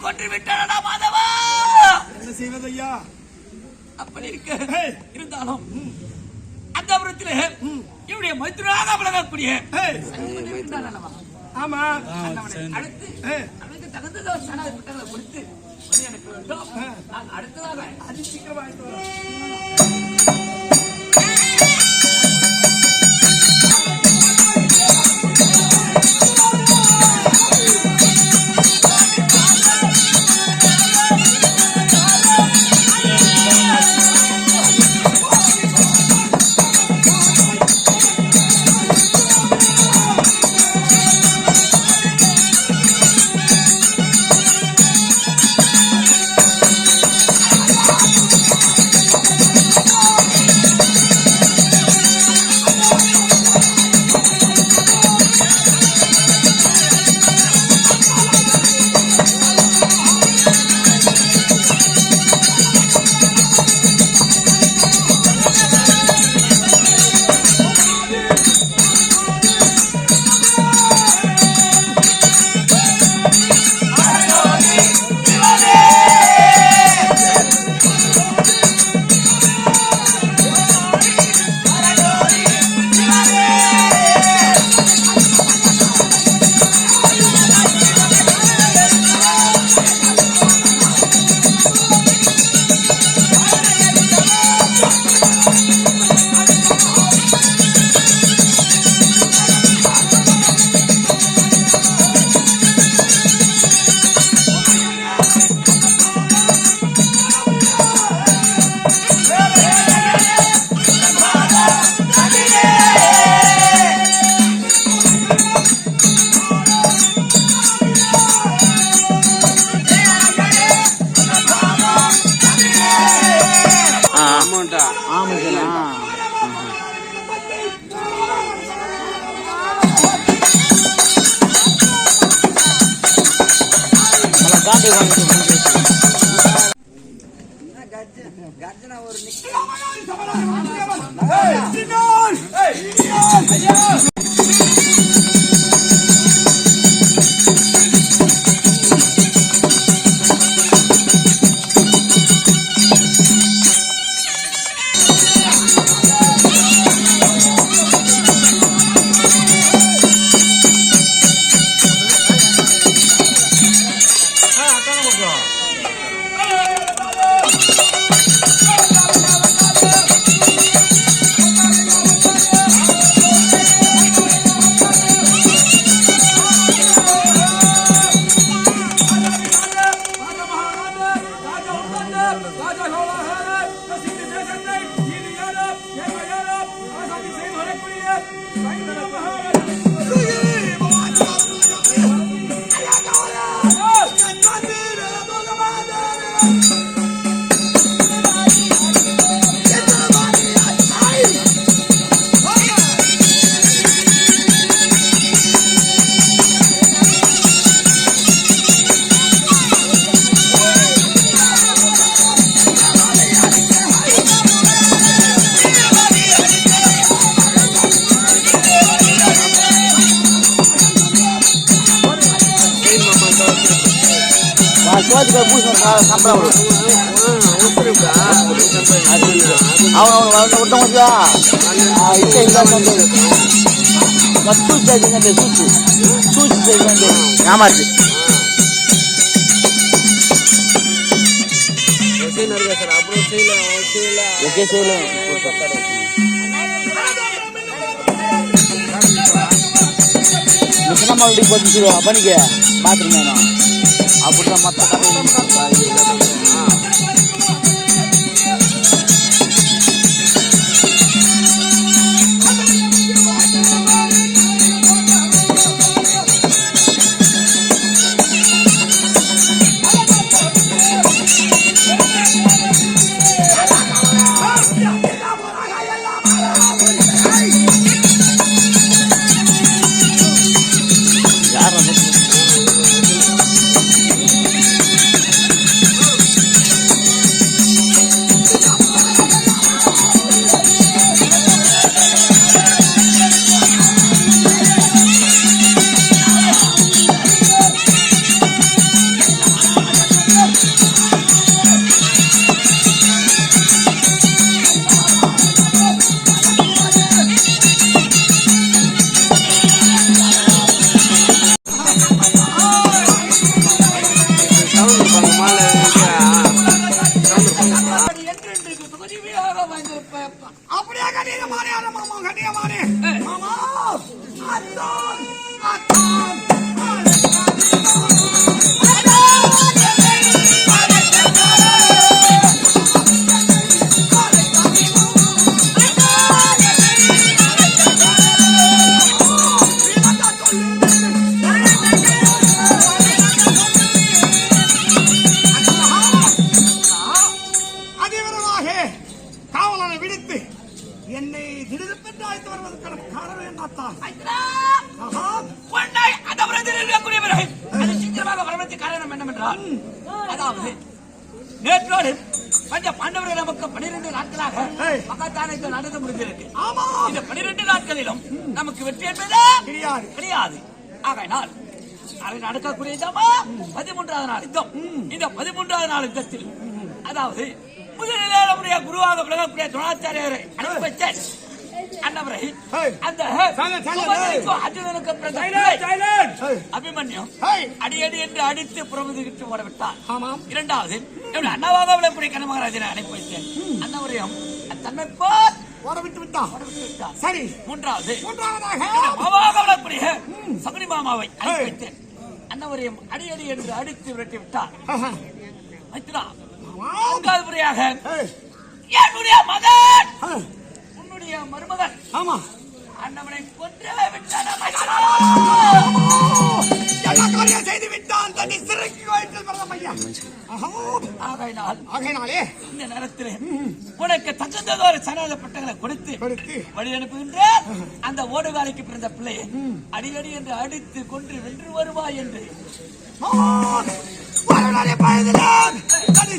கொன்று விட்டானடா மாதவா. என்ன செய்வது ஐயா? அப்படி இருக்க இருந்தாலும் அந்த புறத்திலே என்னுடைய மைத்துனாக விளங்கக்கூடிய ஆமா அடுத்து அவனுக்கு தகுந்த சனாதிபதிகளை கொடுத்து எனக்கு வேண்டும். நான் அடுத்ததாக அதி சீக்கிரமாக கர்ஜனா ஒரு பண்ணிக்க பாத்துருங்க அப்படிதான் மத்த கண்ணியமானே மாமா அத்தான் அத்தான் காவலனை விடுத்து என்னை திடுதிப்பென்று அழைத்து வருவதற்கான காரணம் என்னத்தான்? காரணம் என்னவென்றால், அதாவது நேற்றோடு பஞ்ச பாண்டவர்கள் நமக்கு 12 நாட்களாக மகாதானத்தை நடந்து முடிந்திருக்கு. இந்த 12 நாட்களிலும் நமக்கு வெற்றி என்பது கிடையாது. ஆகையினால் அதை நடக்கக்கூடியதாமா 13வது நாள் யுத்தம். இந்த 13வது நாள் யுத்தத்தில் அதாவது முதலிலே நம்முடைய குருவாக விளங்கக்கூடிய துணாச்சாரியரை அனுப்பி வைத்தேன். அன்னவரை அந்த அர்ஜுனனுக்கு அபிமன்யம் அடியடி என்று அடித்து புறமுதுகிட்டு ஓடவிட்டார். இரண்டாவது அண்ணாவாக விளங்கக்கூடிய கனமகாராஜனை அனுப்பி வைத்தேன். அன்னவரையும் தன்னை போல் ஓடவிட்டு விட்டார். சரி. மூன்றாவதாக மாமாவாக விளங்கக்கூடிய சகுனி மாமாவை அனுப்பி வைத்தேன். அன்னவரையும் அடியடி என்று அடித்து விரட்டி விட்டார். முறையாக என்னுடைய மகன் உன்னுடைய மருமகன் அண்ணவனை கொன்றே விட்டான். செய்து விட்டான். தன்னை சிறைக்கு ஆகையினாலே இந்த நேரத்தில் உனக்கு தகுந்ததொரு சனாத பட்டங்களை கொடுத்து வழி அனுப்புகின்ற அந்த ஓடுகாலைக்கு பிறந்த பிள்ளையை அடிக்கடி என்று அடித்து கொன்று வென்று வருவாய் என்று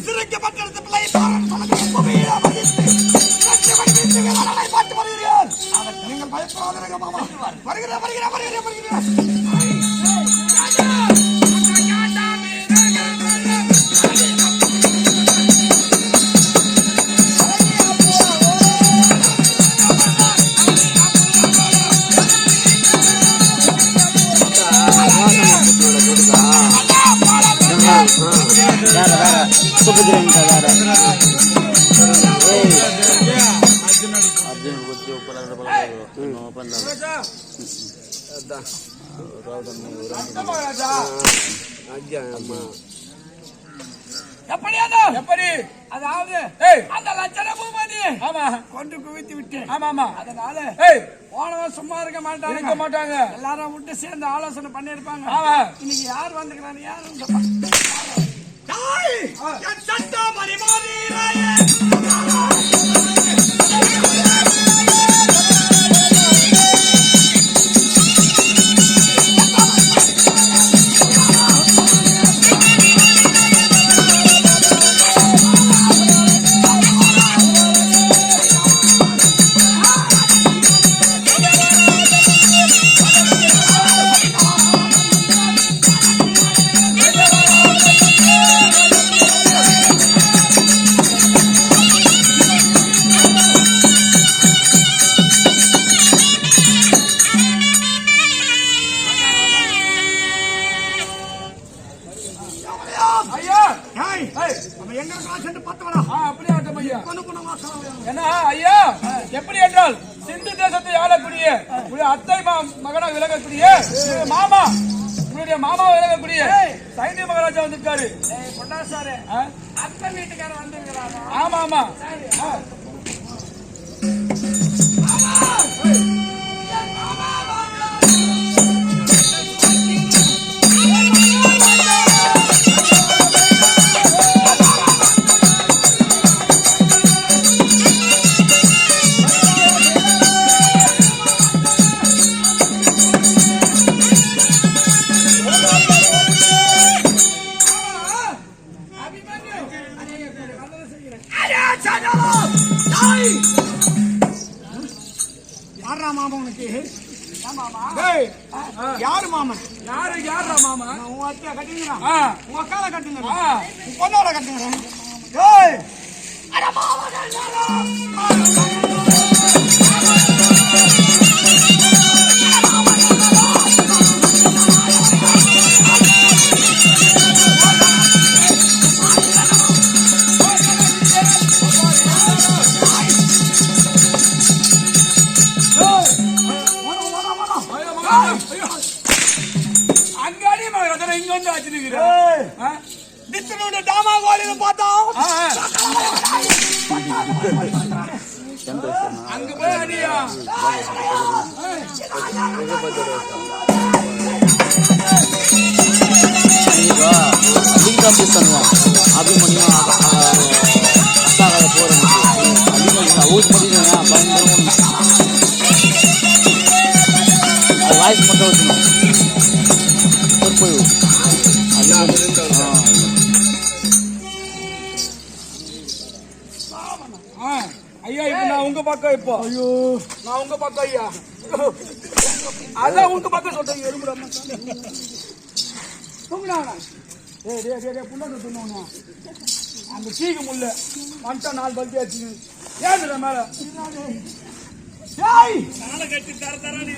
சிறைக்கப்பட்டிருந்த பிள்ளையை பார்த்து வருகிறேன். நீங்கள் பயப்படாத வருகிறேன். எப்படி அதாவது அந்த லட்சண பூமதி கொண்டு குவித்து விட்டேன். அதனால போனவன் சும்மா இருக்க மாட்டாங்க. எல்லாரும் விட்டு சேர்ந்து ஆலோசனை பண்ணிருப்பாங்க. இன்னைக்கு யார் வந்துக்கிறாங்க யாரும் எப்படி என்றால் சிந்து தேசத்தை ஆளக்கூடிய அத்தை மகனாக விளங்கக்கூடிய மாமா உங்களுடைய மாமா விளங்கக்கூடிய சைனிய மகாராஜா வந்திருக்காரு. அத்தை வீட்டுக்காரர் வந்திருக்கிறாங்க. ஆமா யாரு மாமன் யாரு மாமா உன் அத்தையா கட்டுங்கிறான் உன் அக்கால கட்டுங்கிறான் உன் பொண்ணோட கட்டுங்கிறான். இத்தனோட டாமா கோலில பார்த்தோம். அங்க போய் அடியா லிங்கம் பண்ணுவான் அபிமன்யும் அக்காக போறேன் அதிகம் ஊசி பண்ணிடுங்க பயங்கரம் அது வாய்ஸ் மட்டும் வச்சுக்கணும் ஐயா இப்ப நான் உங்க பக்கம் இப்போ ஐயோ நான் உங்க பக்கம் ஐயா அதான் உங்க பக்கம் சொல்றேன் எறும்புடாம புண்ணு அந்த சீக்கு முள்ள மண்டா 4 பல்ட்டி ஆச்சு ஏன் மேல கட்டி தர தரான்னு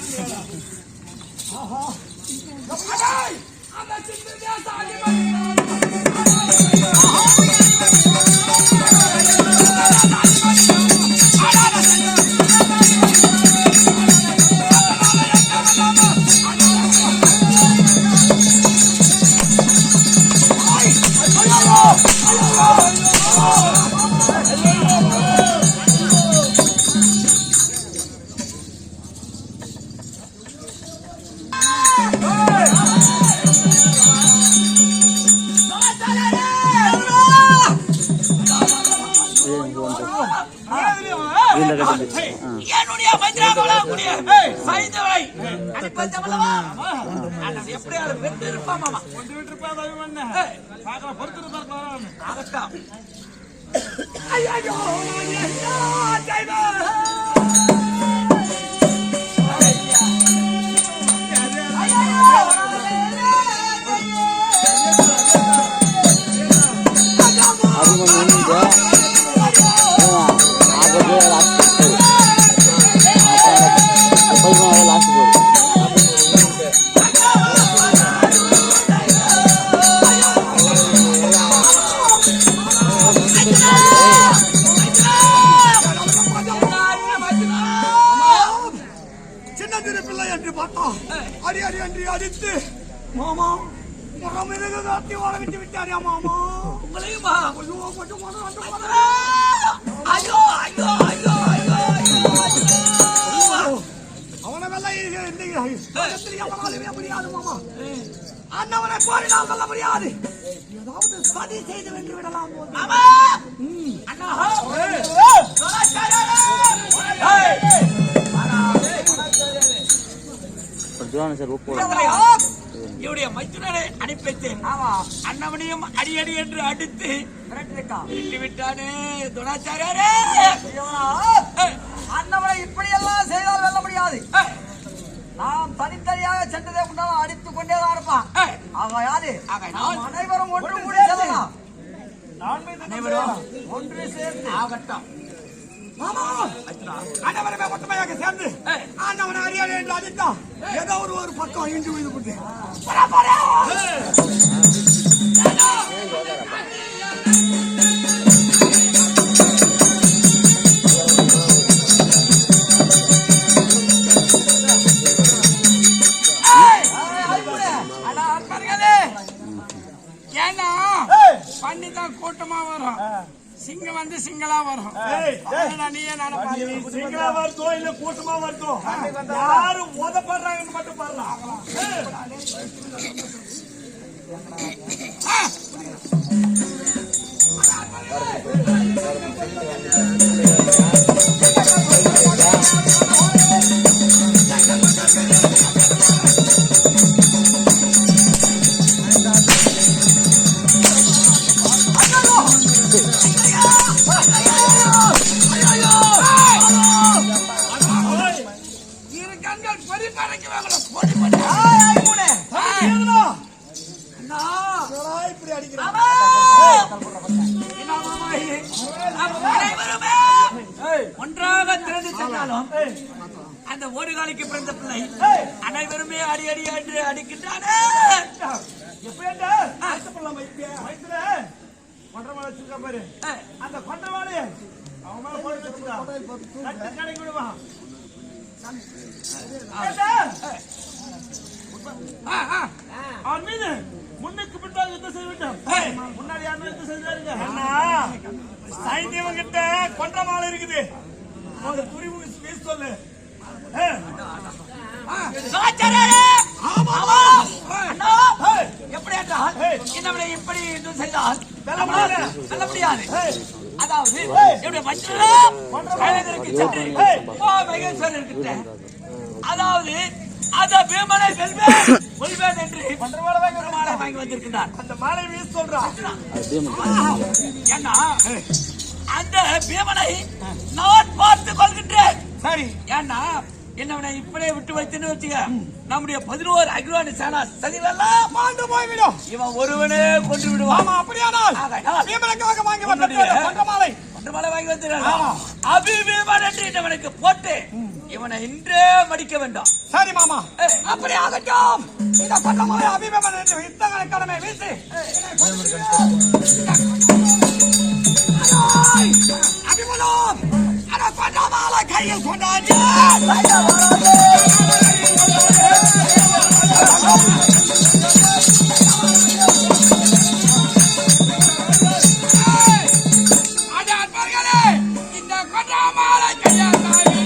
என்னுடைய மைத்ராகவளா கூடிய சைந்தவளை அனுப்பச்சவளவா அண்ணன் எப்படி அது வென்று இருப்பான் மாமா கொண்டு விட்டு இருப்பா தவிமண்ண பாக்கற பொறுத்து பார்க்கலாம் ஆகட்டும் ஐயோ ஐயோ டைவா அடி அடி அடி அடித்து மாமா முகமிருக காட்டி வாழ விட்டு விட்டாரியா மாமா உங்களையும் அவனை முடியாது மாமா அண்ணவனை கோரினால் சொல்ல முடியாது ஏதாவது சதி செய்து வென்று விடலாம் மாமா அண்ணா இவருடைய மைத்துனரை அனுப்பித்தேன் அண்ணவனையும் அடி அடி என்று அடித்து விட்டு விட்டானே துணாச்சாரியாரே அண்ணவனை இப்படி எல்லாம் செய்தால் வெல்ல முடியாது நாம் தனித்தனியாக சென்றதை முன்னால் அடித்துக் கொண்டேதான் இருப்பான் ஆகையாது அனைவரும் ஒன்று கூடி செல்லலாம் அனைவரும் ஒன்று சேர்ந்து ஆகட்டும் மாமா அண்ணவரை ஒற்றுமையாக சேர்ந்து அண்ணவனை அறியாத என்று அடித்தான் ஏதோ ஒரு பக்கம் இன்று வீடு போட்டு ஏன்னா பண்ணிதான் கூட்டமா வரும் சிங்கம் வந்து சிங்களா வரும் நீயே சிங்களா வருதோ இல்ல கூட்டமா வருதோ யாரும் உதப்படுறாங்கன்னு மட்டும் பாருலாம் ஒன்றாக திறந்து சென்றாலும் அந்த ஒரு காலிக்கு பிறந்த பிள்ளை அனைவருமே அடி அடி என்று அடிக்கின்றானே பாரு அந்த கொண்டவாளி அவன் மேல போய் வச்சுக்கா கடை விடுவா அவன் மீது முன்னுக்கு பின்னால் யுத்தம் செய்ய வேண்டும். முன்னாடி யாரும் யுத்தம் செய்தாருங்க. சைன்யம் கிட்ட கொன்ற மாலை இருக்குது. ஒரு குறி வீச சொல்லு. எப்படி என்றால் என்னவனை இப்படி செய்தால் வெல்ல முடியாது. அதாவது என்னுடைய மஞ்சளுக்கு சென்று மகேஸ்வரர்கிட்ட அதாவது அந்த பீமனை வெல்வேன் என்று ஒரு மாலை வாங்கி வந்திருக்கிறார். அந்த மாலை வீச சொல்றான். ஏன்னா அந்த பீமனை நான் பார்த்துக் கொள்கின்றேன். சரி. ஏன்னா என்னவனை இப்படியே விட்டு வைத்துன்னு வச்சுக்க நம்முடைய 11 அக்ரவாணி சேனா சதிலெல்லாம் மாண்டு போய்விடும். இவன் ஒருவனே கொன்று விடுவான். ஆமா, அப்படியானால் பீமனுக்காக வாங்கி வந்த கொன்ற மாலை வாங்கி வந்துடுறான். அபிபீமன் என்று இவனுக்கு போட்டு இவனை இன்றே மடிக்க வேண்டாம். சரி மாமா, அப்படி ஆகட்டும். இந்த கொன்ற மாலை அபிபீமன் என்று யுத்தங்களை கடமை வீசி அபிமனம் அந்த கொன்ற மாலை கையில் கொண்டாடி இந்த கொன்ற மாலை கையால்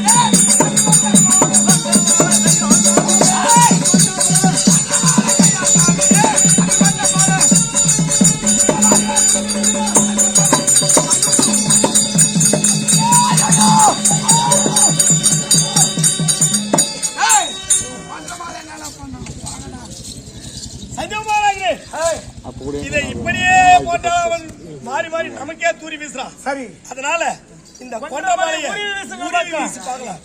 இதை இப்படியே போட்டா அவன் மாறி மாறி நமக்கே தூரி வீசுறான். சரி, அதனால இந்த கொண்ட மாலையை வீசி பார்க்கலாம்.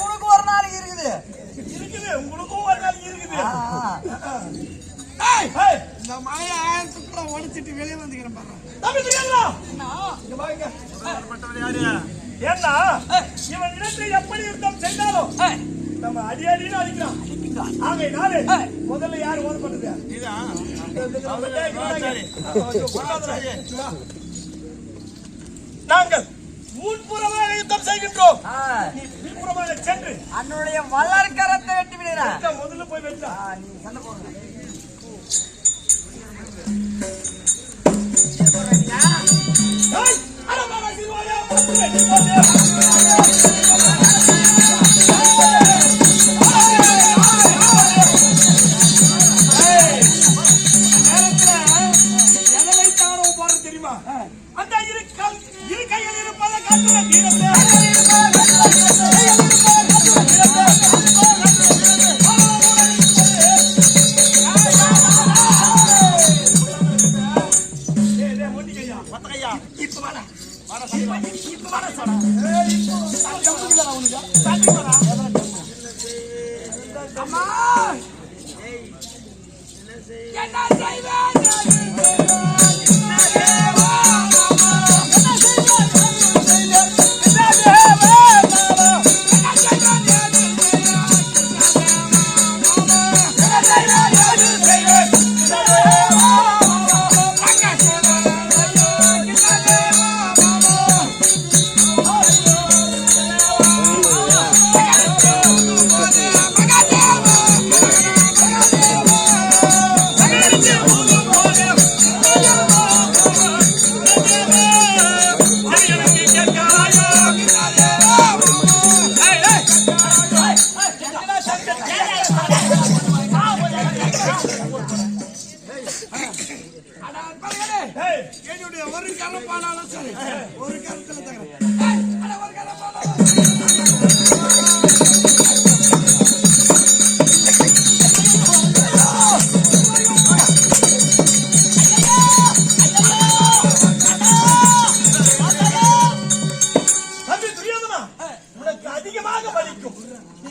உனக்கு ஒரு நாளைக்கு இருக்குது. உங்களுக்கும் ஒரு இந்த மலையை ஆயிரத்துக்குள்ள உடைச்சிட்டு வெளியே வந்துக்கிறேன் பாரு. தம்பி தெரியாதா? இங்க வாங்க. ஏன்னா இவன் இடத்தை எப்படி யுத்தம் செய்தாலும் நம்ம அடியடின்னு அடிக்கிறான். ஆகையினாலே முதல்ல யார் ஓட பண்ணுது? நாங்கள் முன்புறமாக யுத்தம் செய்கின்றோம். நீ பின்புறமாக சென்று அன்னுடைய வளர்க்கரத்தை வெட்டி விடுகிறார். முதல்ல போய் வெட்டா. நீ சண்டை போடுங்க. தெரியுமா? அந்த இரு கையில் இருப்பதை காட்டுற வீரத்தை அம்மா என்ன செய்வேன்? என்னுடைய ஒரு கரம் பாடாலும் சரி, ஒரு கரத்துல தகர ஒரு கரம் பாடாலும் உனக்கு அதிகமாக வலிக்கும். நீ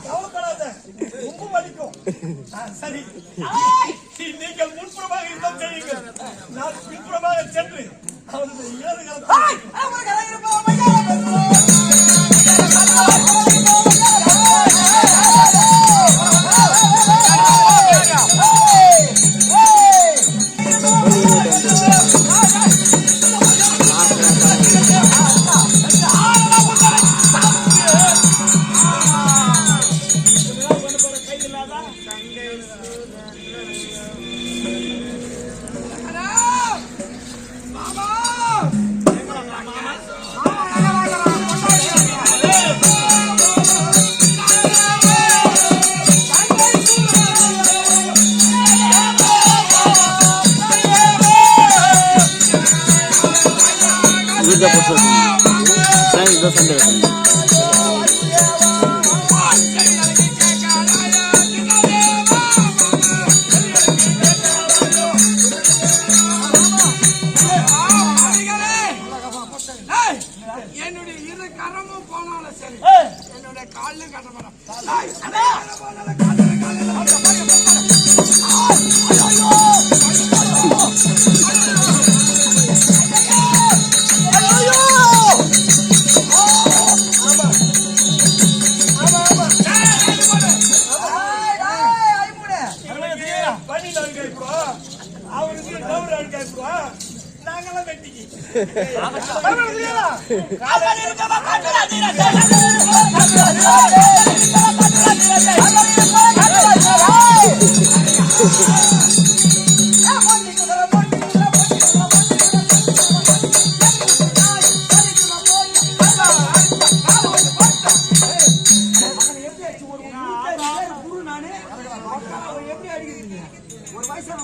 கவலைப்படாத, ரொம்ப வலிக்கும். சரி, நீங்கள் முன்புறமாக யுத்தம் செய்யுங்கள். நான் பின்புறமாக சென்று அவரது என்னுடைய இரு கரமும் போனாலும் சரி, என்னுடைய காலிலும் கட்டப்படும். நாங்கெல்லாம் வெட்டிக்கு ஒரு வயசான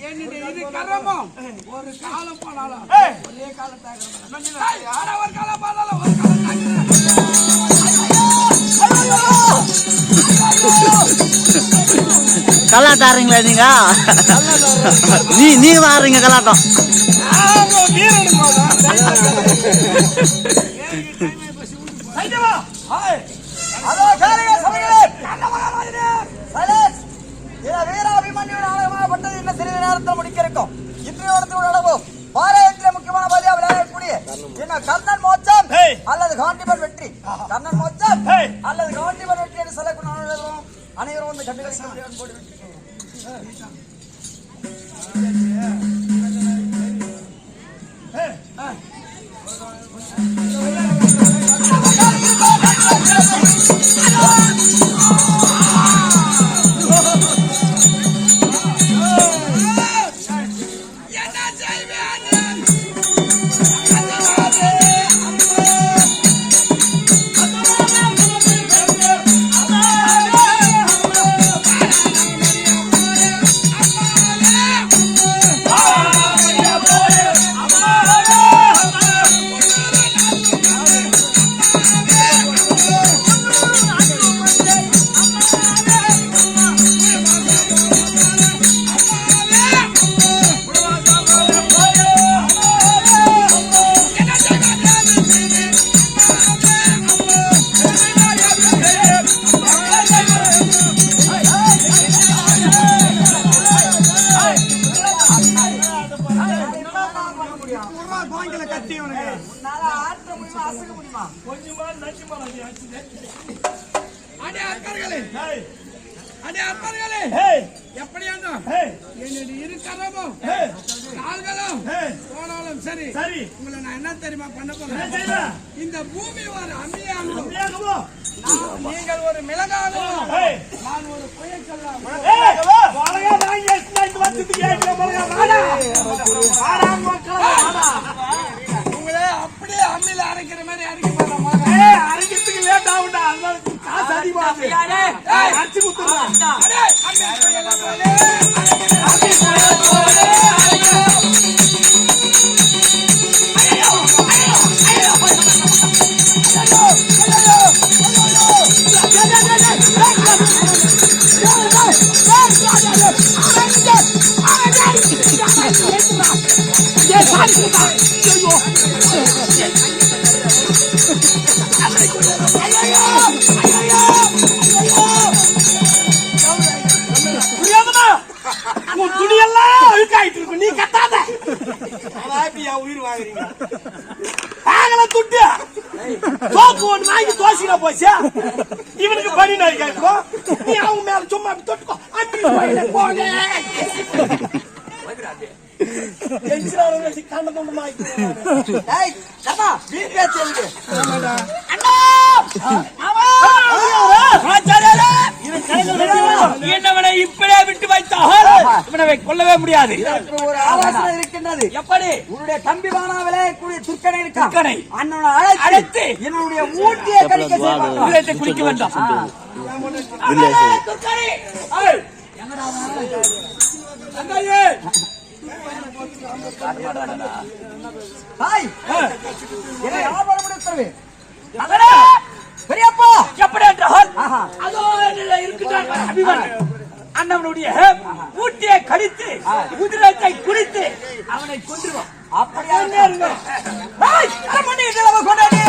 என்னுடைய இரு கரமும் ஒரு காலம் போனாலும் ஒரே காலம் ஒரு காலம் போனாலும் ஒரு காலம் கல்லாட்டம் ஆடுறீங்களா நீங்க தான் ஆடுறீங்க கல்லாட்டம். அதோ கேளுங்க சபைகளே. சைலன்ஸ். இந்த வீராபிமன்யு நாடகமாகப்பட்டது இன்னும் சிறிது நேரத்தில் முடிக்க இருக்கும். இன்றைய இடத்தோடு அளவும் பாரதத்திலே முக்கியமான பலியா விளையாடக்கூடிய என்ன கர்ணன் மோட்சம் அல்லது காண்டிபன் வெற்றி, கர்ணன் மோட்சம் அல்லது காண்டிபன் வெற்றி என்று சொல்லக்கூடிய அனைவரும் வந்து கண்டுகளிக்க போட்டு சரி உங்களை நான் என்ன தெரியுமா பண்ண போறேன்? இந்த பூமி ஒரு அம்மியாகவோ நீங்கள் ஒரு மிளகாகவோ நான் ஒரு உங்களே அப்படியே அம்மியில அரைக்கிற மாதிரி அரைக்கிறதுக்கு லேட் ஆகும்டா. காசு அதிகமாகுது. அரைச்சு கொடுத்துருவான். துணியெல்லாம் அழுக்காயிட்டு இருக்கும். நீ கத்தாத உயிர் வாங்குறீங்க. துட்டு தோக்கு ஒன்று வாங்கி தோசில போச்சு. இவனுக்கு பணி நாய் கேட்கும். நீ அவங்க மேல சும்மா தொட்டுக்கோ. என்னவனை இப்படியே விட்டு வைத்தால் இவனை கொல்லவே முடியாது. ஒரு ஆலோசனை இருக்கின்றது. எப்படி? உன்னுடைய தம்பி வானா விளையக்கூடிய துர்க்கனை இருக்கா? துர்க்கனை அண்ணனை அழைத்து என்னுடைய ஊட்டியை கடிக்க செய்வாங்க. குளிக்க வேண்டாம். துர்க்கனை பெரியப்பா எப்படி என்றால் அதோ இருக்கின்றான் அபிமன்யு. அண்ணவனுடைய ஊட்டியை கடித்து குதிரத்தை குடித்து அவனை கொன்றுவான். அப்படியா இருங்க. கொண்டாடி